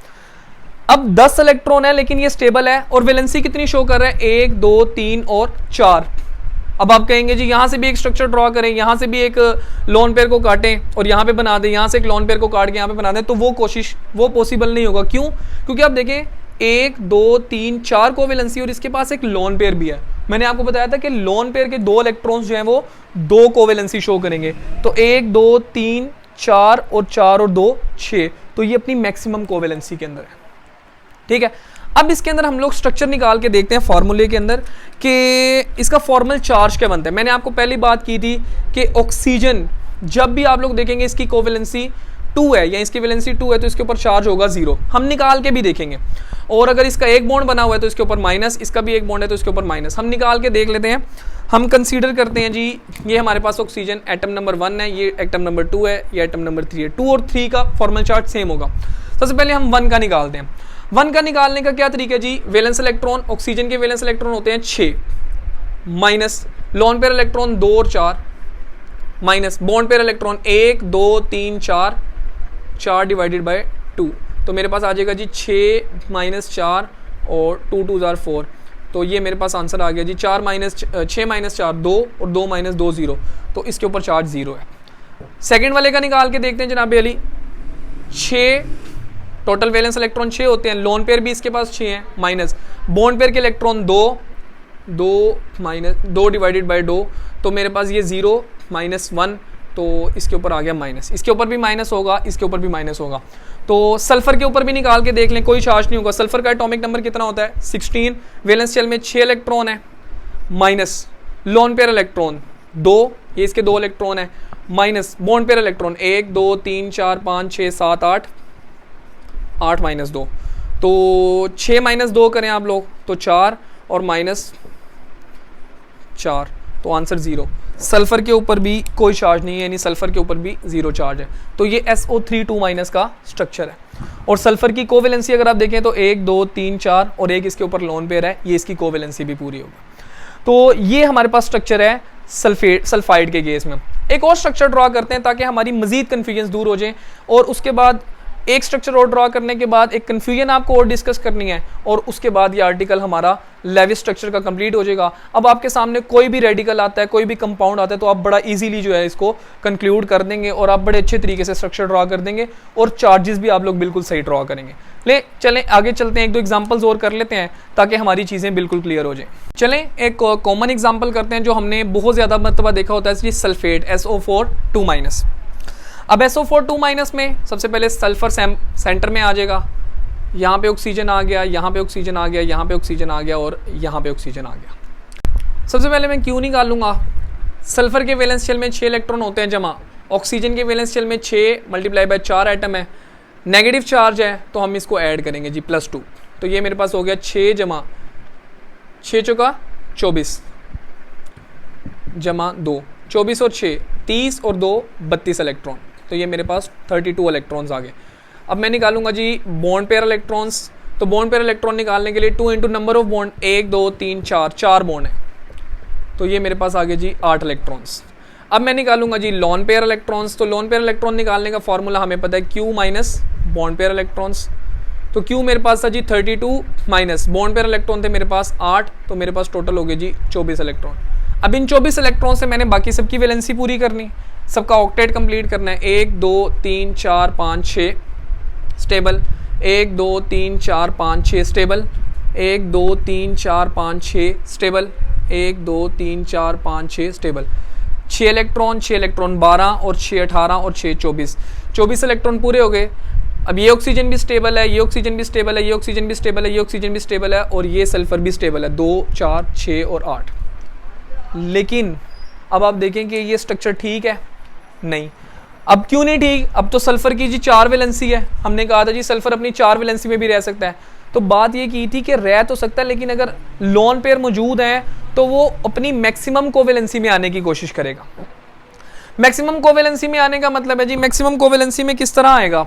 अब 10 इलेक्ट्रॉन है लेकिन ये स्टेबल है और वैलेंसी कितनी शो कर रहा है? 1 2 3 और 4। अब आप कहेंगे जी यहाँ से भी एक स्ट्रक्चर ड्रॉ करें, यहाँ से भी एक लोन पेयर को काटें और यहाँ पे बना दें, यहाँ से एक लोन पेयर को काट के यहाँ पे बना दें, तो वो पॉसिबल नहीं होगा। क्यों? क्योंकि आप देखें 1 2 3 4 कोवेलेंसी और इसके पास एक लोन पेयर भी है। मैंने आपको बताया था कि लोन पेयर के 2 इलेक्ट्रॉन्स जो हैं वो 2 कोवेलेंसी शो करेंगे। तो 1 2 3 4 और 4 और 2 6, तो ये अपनी मैक्सिमम कोवेलेंसी के अंदर है। ठीक है, अब इसके अंदर हम लोग स्ट्रक्चर निकाल के देखते हैं फॉर्मूले के अंदर कि इसका फॉर्मल चार्ज क्या बनता है। मैंने आपको पहली बात की थी कि ऑक्सीजन जब भी आप लोग देखेंगे इसकी कोवेलेंसी 2 है या इसकी वैलेंसी 2 है तो इसके ऊपर चार्ज होगा 0। हम निकाल के भी देखेंगे। और अगर इसका एक बॉन्ड बना हुआ है तो इसके ऊपर माइनस, इसका भी एक बॉन्ड है तो इसके ऊपर माइनस। हम निकाल के देख लेते हैं। हम कंसीडर करते हैं जी ये हमारे पास ऑक्सीजन एटम नंबर 1 है, ये एटम नंबर 2 है, ये एटम नंबर 3 है। 2 और 3 का फॉर्मल चार्ज सेम होगा। सबसे पहले हम 1 का निकालते हैं। 1 का निकालने का क्या तरीका है जी? वैलेंस इलेक्ट्रॉन, ऑक्सीजन के वैलेंस इलेक्ट्रॉन होते हैं 6 माइनस लोन पेयर इलेक्ट्रॉन 2 और 4 minus bond pair electron 1 2 3 4 divided by 2, तो मेरे पास आ जाएगा जी 6 माइनस 4 और 2 2 जार 4, तो ये मेरे पास आंसर आ गया जी 6 माइनस 4 2 और 2 माइनस 2 0, तो इसके ऊपर चार्ज 0 है। सेकेंड वाले का निकाल के देखते हैं जनाब अली। 6 टोटल वैलेंस इलेक्ट्रॉन 6 होते हैं, लोन पेयर भी इसके पास 6 हैं, माइनस बॉन्ड पेयर के इलेक्ट्रॉन 2 माइनस 2 डिवाइडेड बाई 2, तो मेरे पास ये 0 माइनस 1, तो इसके ऊपर आ गया माइनस, इसके ऊपर भी माइनस होगा, इसके ऊपर भी माइनस होगा। तो सल्फर के ऊपर भी निकाल के देख लें, कोई चार्ज नहीं होगा। सल्फर का एटॉमिक नंबर कितना होता है 16, वैलेंस शेल में 6 इलेक्ट्रॉन है, माइनस लोन पेयर इलेक्ट्रॉन 2, ये इसके 2 इलेक्ट्रॉन है, minus bond pair electron 1 2 3 4 5 6 7 8, 8 minus 2, तो 6 माइनस 2 करें आप लोग तो 4 और माइनस 4, तो आंसर 0। सल्फर के ऊपर भी कोई चार्ज नहीं है, यानी सल्फर के ऊपर भी 0 चार्ज है। तो ये SO32 माइनस का स्ट्रक्चर है। और सल्फर की कोवेलेंसी अगर आप देखें तो 1 2 3 4 और एक इसके ऊपर लोन पेयर है, ये इसकी कोवेलेंसी भी पूरी होगी। तो ये हमारे पास स्ट्रक्चर है सल्फाइड के केस में। एक और स्ट्रक्चर ड्रॉ करते हैं ताकि हमारी मजीद कन्फ्यूजन दूर हो जाए, और उसके बाद एक स्ट्रक्चर और ड्रॉ करने के बाद एक कन्फ्यूजन आपको और डिस्कस करनी है, और उसके बाद ये आर्टिकल हमारा लेविस स्ट्रक्चर का कंप्लीट हो जाएगा। अब आपके सामने कोई भी रेडिकल आता है, कोई भी कंपाउंड आता है, तो आप बड़ा इजीली जो है इसको कंक्लूड कर देंगे और आप बड़े अच्छे तरीके से स्ट्रक्चर ड्रॉ कर देंगे, और चार्जेस भी आप लोग बिल्कुल सही ड्रॉ करेंगे। चलें आगे चलते हैं, एक दो एग्जाम्पल्स और कर लेते हैं ताकि हमारी चीज़ें बिल्कुल क्लियर हो जाए। चलें एक कॉमन एग्जाम्पल करते हैं जो हमने बहुत ज़्यादा मरतबा देखा होता है, सल्फेट SO4 2-। अब SO4 2- में सबसे पहले सल्फर सेंटर में आ जाएगा, यहाँ पे ऑक्सीजन आ गया, यहाँ पे ऑक्सीजन आ गया, यहाँ पे ऑक्सीजन आ गया और यहाँ पे ऑक्सीजन आ गया। सबसे पहले मैं क्यों निकालूंगा, सल्फर के वैलेंस शेल में 6 इलेक्ट्रॉन होते हैं जमा, ऑक्सीजन के वैलेंस शेल में 6 मल्टीप्लाई बाय 4 एटम है, नेगेटिव चार्ज है, तो हम इसको ऐड करेंगे जी +2, तो ये मेरे पास हो गया 6 जमा 6 चौका 24 जमा 2, 24 और 6 30 और 2 32 इलेक्ट्रॉन, तो ये मेरे पास 32 इलेक्ट्रॉन्स आ गए। अब मैं निकालूंगा जी बॉन्ड पेयर इलेक्ट्रॉन्स, तो बॉन्ड पेयर इलेक्ट्रॉन निकालने के लिए 2 into number of bond, 1 2 3 4 bond है, तो ये मेरे पास आ गए जी 8 इलेक्ट्रॉन्स। अब मैं निकालूंगा जी लॉन पेयर इलेक्ट्रॉन्स, तो लॉन पेयर इलेक्ट्रॉन निकालने का फॉर्मूला हमें पता है Q minus bond pair electrons, तो Q मेरे पास था जी 32 माइनस बॉन्ड पेयर इलेक्ट्रॉन थे मेरे पास 8, तो मेरे पास टोटल हो गए जी 24 इलेक्ट्रॉन। अब इन 24 इलेक्ट्रॉन से मैंने बाकी सबकी वैलेंसी पूरी करनी, सबका ऑक्टेट कंप्लीट करना है, 1 2 3 4 5 6 stable, 1 2 3 4 5 6 stable, 1 2 3 4 5 6 stable, 1 2 3 4 5 6 stable, 6 electron 12 और 6 18 और 6 24 इलेक्ट्रॉन पूरे हो गए। अब ये ऑक्सीजन भी स्टेबल है, ये ऑक्सीजन भी स्टेबल है, ये ऑक्सीजन भी स्टेबल है, ये ऑक्सीजन भी स्टेबल है, और ये सल्फर भी स्टेबल है, 2 4 6 और 8। लेकिन अब आप देखें कि ये स्ट्रक्चर ठीक है, नहीं। अब क्यों नहीं ठीक, अब तो सल्फर की जी 4 वैलेंसी है, हमने कहा था जी सल्फर अपनी 4 वैलेंसी में भी रह सकता है, तो बात ये की थी कि रह तो सकता है, लेकिन अगर लोन पेयर मौजूद है तो वो अपनी मैक्सिमम कोवेलेंसी में आने की कोशिश करेगा। मैक्सिमम कोवेलेंसी में आने का मतलब है जी, मैक्सिमम कोवेलेंसी में किस तरह आएगा,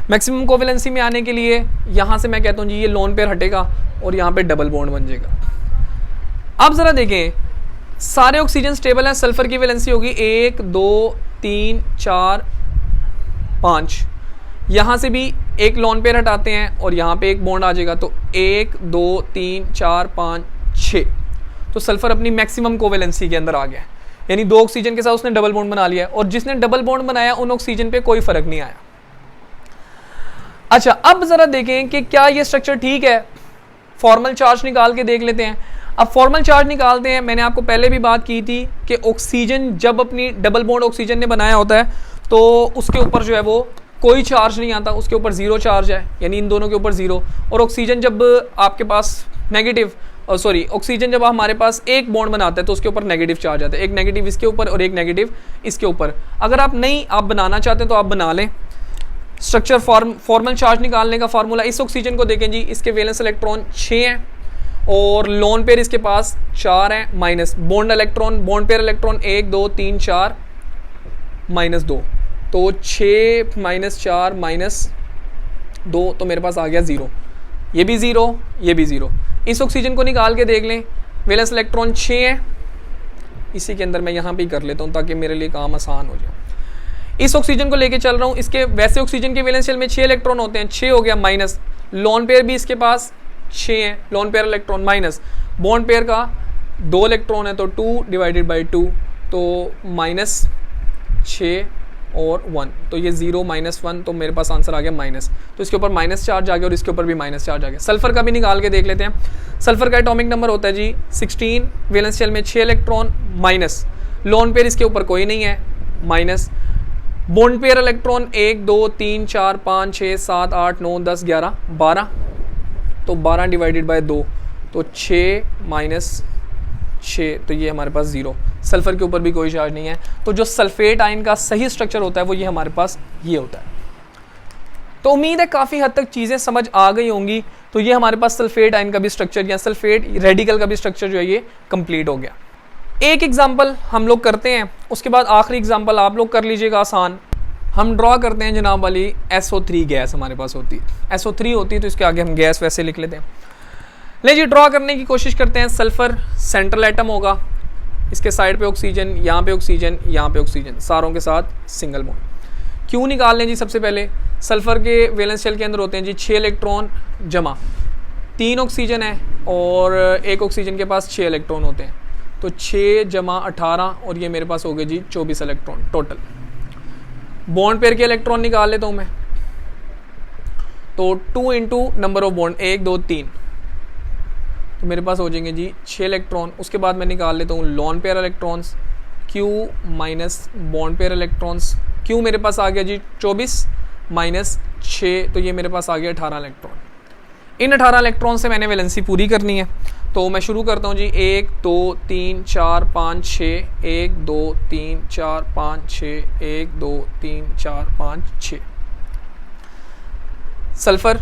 मैक्सिमम कोवेलेंसी में आने के लिए यहाँ से मैं कहता हूँ जी ये लोन पेयर हटेगा और यहाँ पे डबल बॉन्ड बन जाएगा। अब जरा देखें, सारे ऑक्सीजन स्टेबल हैं, सल्फर की वैलेंसी होगी 1 2 3 4 5, यहाँ से भी एक लोन पेयर हटाते हैं और यहाँ पे एक बॉन्ड आ जाएगा, तो 1 2 3 4 5 6, तो सल्फर अपनी मैक्सिमम कोवेलेंसी के अंदर आ गया, यानी 2 ऑक्सीजन के साथ उसने डबल बॉन्ड बना लिया, और जिसने डबल बॉन्ड बनाया उन ऑक्सीजन पे कोई फर्क नहीं आया। अच्छा, अब जरा देखें कि क्या ये स्ट्रक्चर ठीक है, फॉर्मल चार्ज निकाल के देख लेते हैं। अब फॉर्मल चार्ज निकालते हैं, मैंने आपको पहले भी बात की थी कि ऑक्सीजन जब अपनी डबल बॉन्ड ऑक्सीजन ने बनाया होता है तो उसके ऊपर जो है वो कोई चार्ज नहीं आता, उसके ऊपर 0 चार्ज है, यानी इन दोनों के ऊपर 0। और ऑक्सीजन जब आपके पास ऑक्सीजन जब हमारे पास एक बॉन्ड बनाता है तो उसके ऊपर नेगेटिव चार्ज आता है, एक नेगेटिव इसके ऊपर और एक नेगेटिव इसके ऊपर। अगर आप बनाना चाहते हैं तो आप बना लें। स्ट्रक्चर फॉर्मल चार्ज निकालने का फार्मूला, इस ऑक्सीजन को देखें जी, इसके वैलेंस इलेक्ट्रॉन 6 हैं और लोन पेयर इसके पास 4 हैं, माइनस बॉन्ड पेयर इलेक्ट्रॉन 1 2 3 4 -2, तो 6 - 4 -2, तो मेरे पास आ गया 0, ये भी 0, ये भी 0। इस ऑक्सीजन को निकाल के देख लें, वैलेंस इलेक्ट्रॉन 6 हैं, इसी के अंदर मैं यहाँ पे कर लेता हूँ ताकि मेरे लिए काम आसान हो जाए। इस ऑक्सीजन को लेके चल रहा हूँ, इसके वैसे ऑक्सीजन के वैलेंस शेल में 6 इलेक्ट्रॉन होते हैं, 6 हो गया माइनस, लोन पेयर भी इसके पास 6 हैं, lone pair electron minus, bond pair का 2 इलेक्ट्रॉन है तो 2 / 2, तो -6 और 1, तो ये 0 -1, तो मेरे पास आंसर आ गया माइनस। तो इसके ऊपर माइनस चार्ज आ गया और इसके ऊपर भी माइनस चार्ज आ गया। सल्फर का भी निकाल के देख लेते हैं। सल्फर का एटॉमिक नंबर होता है जी 16, वैलेंस शेल में 6 इलेक्ट्रॉन माइनस, लोन पेयर इसके ऊपर कोई नहीं है माइनस, बॉन्ड पेयर इलेक्ट्रॉन 1 2 3 4 5 6 7 8 9 10 11 12, तो 12 डिवाइडेड बाय 2, तो 6 - 6, तो ये हमारे पास 0। सल्फर के ऊपर भी कोई चार्ज नहीं है। तो जो सल्फेट आयन का सही स्ट्रक्चर होता है वो ये हमारे पास ये होता है। तो उम्मीद है काफ़ी हद तक चीज़ें समझ आ गई होंगी। तो ये हमारे पास सल्फेट आयन का भी स्ट्रक्चर या सल्फेट रेडिकल का भी स्ट्रक्चर जो है ये कंप्लीट हो गया। एक एग्जाम्पल हम लोग करते हैं, उसके बाद आखिरी एग्जाम्पल आप लोग कर लीजिएगा आसान। हम ड्रॉ करते हैं जनाब वाली SO3 गैस हमारे पास होती है, SO3 होती है, तो इसके आगे हम गैस वैसे लिख लेते हैं। ले जी ड्रॉ करने की कोशिश करते हैं। सल्फर सेंट्रल एटम होगा, इसके साइड पे ऑक्सीजन, यहाँ पे ऑक्सीजन, यहाँ पे ऑक्सीजन, सारों के साथ सिंगल बॉन्ड। क्यों निकाल लें जी? सबसे पहले सल्फर के वैलेंस शेल के अंदर होते हैं जी 6 इलेक्ट्रॉन जमा, 3 ऑक्सीजन है और 1 ऑक्सीजन के पास 6 इलेक्ट्रॉन होते हैं, तो 6 जमा 18 और ये मेरे पास हो गए जी 24 इलेक्ट्रॉन टोटल। बॉन्ड पेयर के इलेक्ट्रॉन निकाल लेता हूँ मैं, तो 2 इंटू नंबर ऑफ बॉन्ड 1 2 3, तो मेरे पास हो जाएंगे जी 6 इलेक्ट्रॉन। उसके बाद मैं निकाल लेता हूँ lone pair electrons, Q minus bond pair electrons, Q मेरे पास आ गया जी 24 माइनस 6, तो ये मेरे पास आ गया 18 इलेक्ट्रॉन। इन 18 इलेक्ट्रॉन से मैंने वैलेंसी पूरी करनी है, तो मैं शुरू करता हूँ जी 1 2 3 4 5 6, 1 2 3 4 5 6, 1 2 3 4 5 6। Sulphur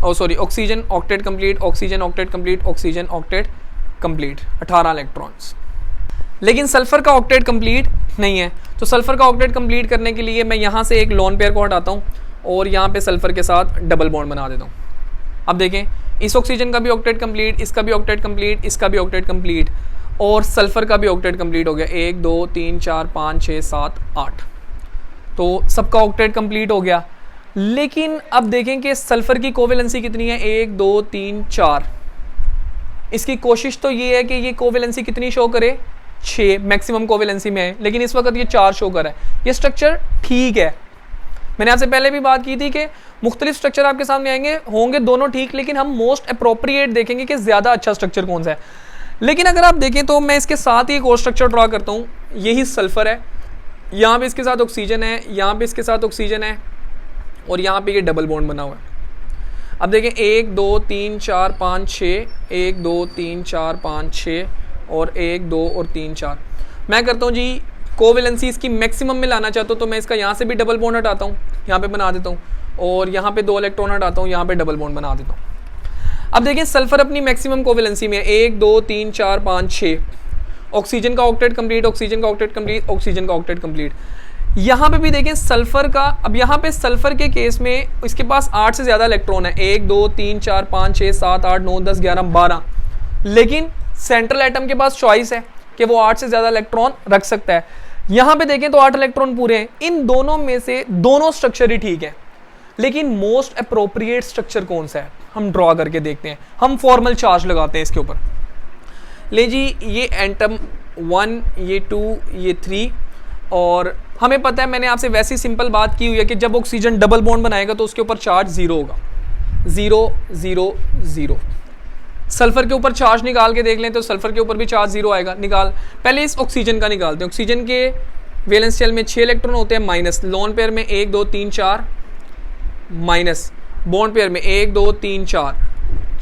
oxygen octet complete, oxygen octet complete, oxygen octet complete, 18 electrons. लेकिन सल्फर का ऑक्टेट कंप्लीट नहीं है, तो सल्फर का ऑक्टेट कंप्लीट करने के लिए मैं यहाँ से एक लोन पेयर को हटाता हूँ और यहाँ पे सल्फर के साथ डबल बॉन्ड बना देता हूँ। अब देखें, इस ऑक्सीजन का भी ऑक्टेट कंप्लीट, इसका भी ऑक्टेट कंप्लीट, इसका भी ऑक्टेट कंप्लीट और सल्फर का भी ऑक्टेट कंप्लीट हो गया। 1 2 3 4 5 6 7 8, तो सबका ऑक्टेट कंप्लीट हो गया। लेकिन अब देखें कि सल्फर की कोवेलेंसी कितनी है, 1 2 3 4। इसकी कोशिश तो ये है कि ये कोवेलेंसी कितनी शो करे, 6 मैक्सिमम कोवेलेंसी में है, लेकिन इस वक्त ये 4 शो कर है। ये स्ट्रक्चर ठीक है, मैंने आपसे पहले भी बात की थी कि मुख्तलिफ स्ट्रक्चर आपके सामने आएंगे, होंगे दोनों ठीक, लेकिन हम मोस्ट अप्रोप्रिएट देखेंगे कि ज़्यादा अच्छा स्ट्रक्चर कौन सा है। लेकिन अगर आप देखें तो मैं इसके साथ ही एक और स्ट्रक्चर ड्रॉ करता हूँ, यही सल्फर है, यहाँ पे इसके साथ ऑक्सीजन है, यहाँ पे इसके साथ ऑक्सीजन है और यहाँ पे ये डबल बॉन्ड बना हुआ है। अब देखें 1 2 3 4 5 6, 1 2 3 4 5 6 और 1 2 और 3 4। मैं करता हूँ जी कोवेलेंसी इसकी मैक्सिमम में लाना चाहता हूँ, तो मैं इसका यहाँ से भी डबल बॉन्ड हटाता हूँ, यहाँ पे बना देता हूँ और यहाँ पे 2 इलेक्ट्रॉन हटाता हूँ, यहाँ पे डबल बॉन्ड बना देता हूँ। अब देखिए सल्फर अपनी मैक्सिमम कोवेलेंसी में 1 2 3 4 5 6, ऑक्सीजन का ऑक्टेट कंप्लीट, ऑक्सीजन का ऑक्टेट कंप्लीट, ऑक्सीजन का ऑक्टेट कंप्लीट। यहाँ पे भी देखें सल्फर का, अब यहाँ पे सल्फर के केस में इसके पास 8 से ज़्यादा इलेक्ट्रॉन है, 1 2 3 4 5 6 7 8 9 10 11 12, लेकिन सेंट्रल एटम के पास चॉइस है कि वो 8 से ज़्यादा इलेक्ट्रॉन रख सकता है। यहाँ पे देखें तो 8 इलेक्ट्रॉन पूरे हैं। इन दोनों में से दोनों स्ट्रक्चर ही ठीक है, लेकिन मोस्ट अप्रोप्रिएट स्ट्रक्चर कौन सा है हम ड्रॉ करके देखते हैं। हम फॉर्मल चार्ज लगाते हैं इसके ऊपर। ले जी ये एटम 1, ये 2, ये 3, और हमें पता है, मैंने आपसे वैसी सिंपल बात की हुई है कि जब ऑक्सीजन डबल बॉन्ड बनाएगा तो उसके ऊपर चार्ज 0 होगा, 0 0 0। सल्फर के ऊपर चार्ज निकाल के देख लें तो सल्फर के ऊपर भी चार्ज 0 आएगा। पहले इस ऑक्सीजन का निकालते हैं। ऑक्सीजन के वैलेंस शेल में 6 इलेक्ट्रॉन होते हैं माइनस, लोन पेयर में 1 2 3 4 माइनस, बॉन्ड पेयर में 1 2 3 4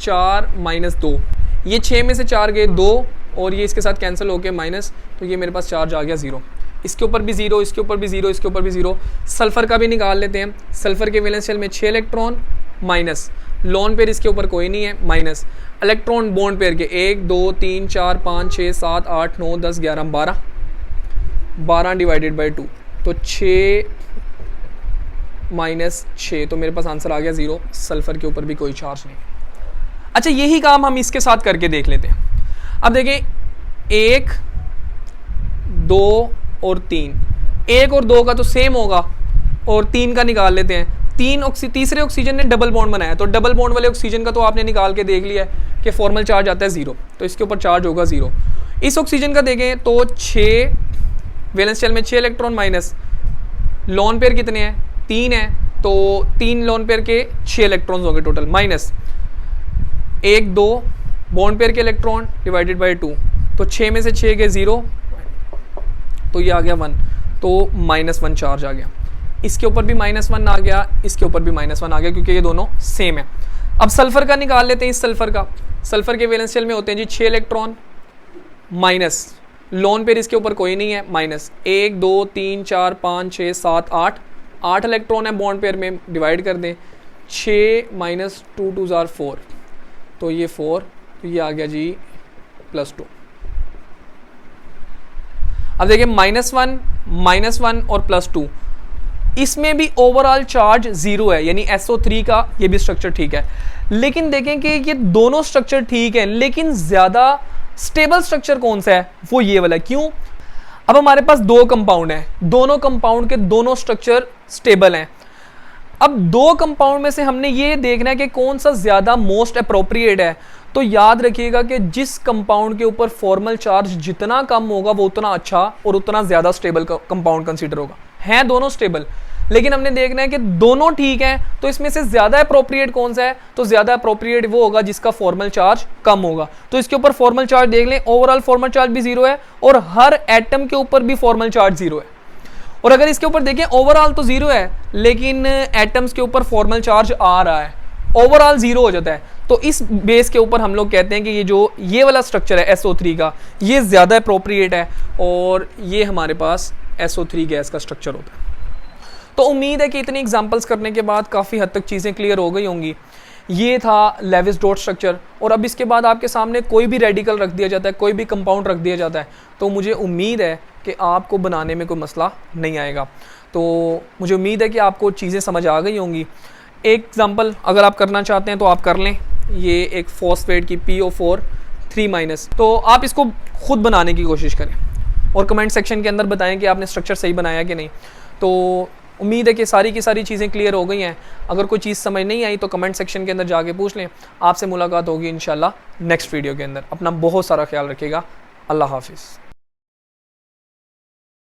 4 माइनस 2, ये 6 में से 4 गए 2 और ये इसके साथ कैंसिल होके माइनस, तो ये मेरे पास चार्ज आ गया 0। इसके ऊपर भी 0, इसके ऊपर भी 0, इसके ऊपर भी 0। सल्फर का भी निकाल लेते हैं। सल्फर के वैलेंस शेल में 6 इलेक्ट्रॉन माइनस, लोन पेयर इसके ऊपर कोई नहीं है माइनस, इलेक्ट्रॉन बॉन्ड पेयर के 1 2 3 4 5 6 7 8 9 10 11 12, 12 डिवाइडेड बाई 2, तो 6 माइनस 6, तो मेरे पास आंसर आ गया 0। सल्फर के ऊपर भी कोई चार्ज नहीं। अच्छा, यही काम हम इसके साथ करके देख लेते हैं। अब देखें 1 2 और 3, 1 और 2 का तो सेम होगा और 3 का निकाल लेते हैं। तीसरे ऑक्सीजन ने डबल बॉन्ड बनाया, तो डबल बॉन्ड वाले ऑक्सीजन का तो आपने निकाल के देख लिया है कि फॉर्मल चार्ज आता है 0, तो इसके ऊपर चार्ज होगा 0। इस ऑक्सीजन का देखें तो 6 वैलेंस शेल में 6 इलेक्ट्रॉन माइनस, लोन पेयर कितने हैं, 3 है, तो 3 लोन पेयर के 6 इलेक्ट्रॉन्स होंगे टोटल, माइनस 1 2 बॉन्ड पेयर के इलेक्ट्रॉन डिवाइडेड बाई 2, तो 6 में से 6 गए 0, तो ये आ गया 1, तो -1 चार्ज आ गया। इसके ऊपर भी -1 आ गया, इसके ऊपर भी -1 आ गया, क्योंकि ये दोनों सेम है। अब सल्फर का निकाल लेते हैं। इस सल्फर का, सल्फर के वैलेंस शेल में होते हैं जी 6 इलेक्ट्रॉन, माइनस लोन पेयर इसके ऊपर कोई नहीं है, माइनस 1 2 3 4 5 6 7 8, 8 इलेक्ट्रॉन है बॉन्ड पेयर में, डिवाइड कर दें, 6 -2 2 जार 4, तो ये 4, तो ये आ गया जी +2। अब देखिए -1 और +2, इसमें भी ओवरऑल चार्ज 0 है, यानी SO3 का ये भी स्ट्रक्चर ठीक है। लेकिन देखें कि ये दोनों स्ट्रक्चर ठीक है, लेकिन ज्यादा स्टेबल स्ट्रक्चर कौन सा है, वो ये वाला है। क्यों? अब हमारे पास 2 कंपाउंड हैं, दोनों कंपाउंड के दोनों स्ट्रक्चर स्टेबल हैं। अब 2 कंपाउंड में से हमने ये देखना है कि कौन सा ज्यादा मोस्ट अप्रोप्रिएट है। तो याद रखिएगा कि जिस कंपाउंड के ऊपर फॉर्मल चार्ज जितना कम होगा वो उतना अच्छा और उतना ज्यादा स्टेबल कंपाउंड कंसीडर होगा। हैं दोनों स्टेबल, लेकिन हमने देखना है कि दोनों ठीक हैं, तो इसमें से ज्यादा अप्रोप्रिएट कौन सा है, तो ज्यादा अप्रोप्रिएट वो होगा जिसका फॉर्मल चार्ज कम होगा। तो इसके ऊपर फॉर्मल चार्ज देख लें, ओवरऑल फॉर्मल चार्ज भी 0 है और हर एटम के ऊपर भी फॉर्मल चार्ज 0 है। और अगर इसके ऊपर देखें, ओवरऑल तो 0 है, लेकिन एटम्स के ऊपर फॉर्मल चार्ज आ रहा है, ओवरऑल 0 हो जाता है। तो इस बेस के ऊपर हम लोग कहते हैं कि ये वाला स्ट्रक्चर है SO3 का, ये ज्यादा अप्रोप्रिएट है और ये हमारे पास SO3 गैस का स्ट्रक्चर होता है। तो उम्मीद है कि इतनी एग्जांपल्स करने के बाद काफ़ी हद तक चीज़ें क्लियर हो गई होंगी। ये था लेविस डॉट स्ट्रक्चर, और अब इसके बाद आपके सामने कोई भी रेडिकल रख दिया जाता है, कोई भी कंपाउंड रख दिया जाता है, तो मुझे उम्मीद है कि आपको बनाने में कोई मसला नहीं आएगा। तो मुझे उम्मीद है कि आपको चीज़ें समझ आ गई होंगी। एक एग्जांपल अगर आप करना चाहते हैं तो आप कर लें। ये एक फॉस्फेट की PO4 3-, तो आप इसको खुद बनाने की कोशिश करें और कमेंट सेक्शन के अंदर बताएं कि आपने स्ट्रक्चर सही बनाया कि नहीं। तो उम्मीद है कि सारी की सारी चीज़ें क्लियर हो गई हैं। अगर कोई चीज़ समझ नहीं आई तो कमेंट सेक्शन के अंदर जाके पूछ लें। आपसे मुलाकात होगी इंशाल्लाह नेक्स्ट वीडियो के अंदर। अपना बहुत सारा ख्याल रखिएगा। अल्लाह हाफिज़।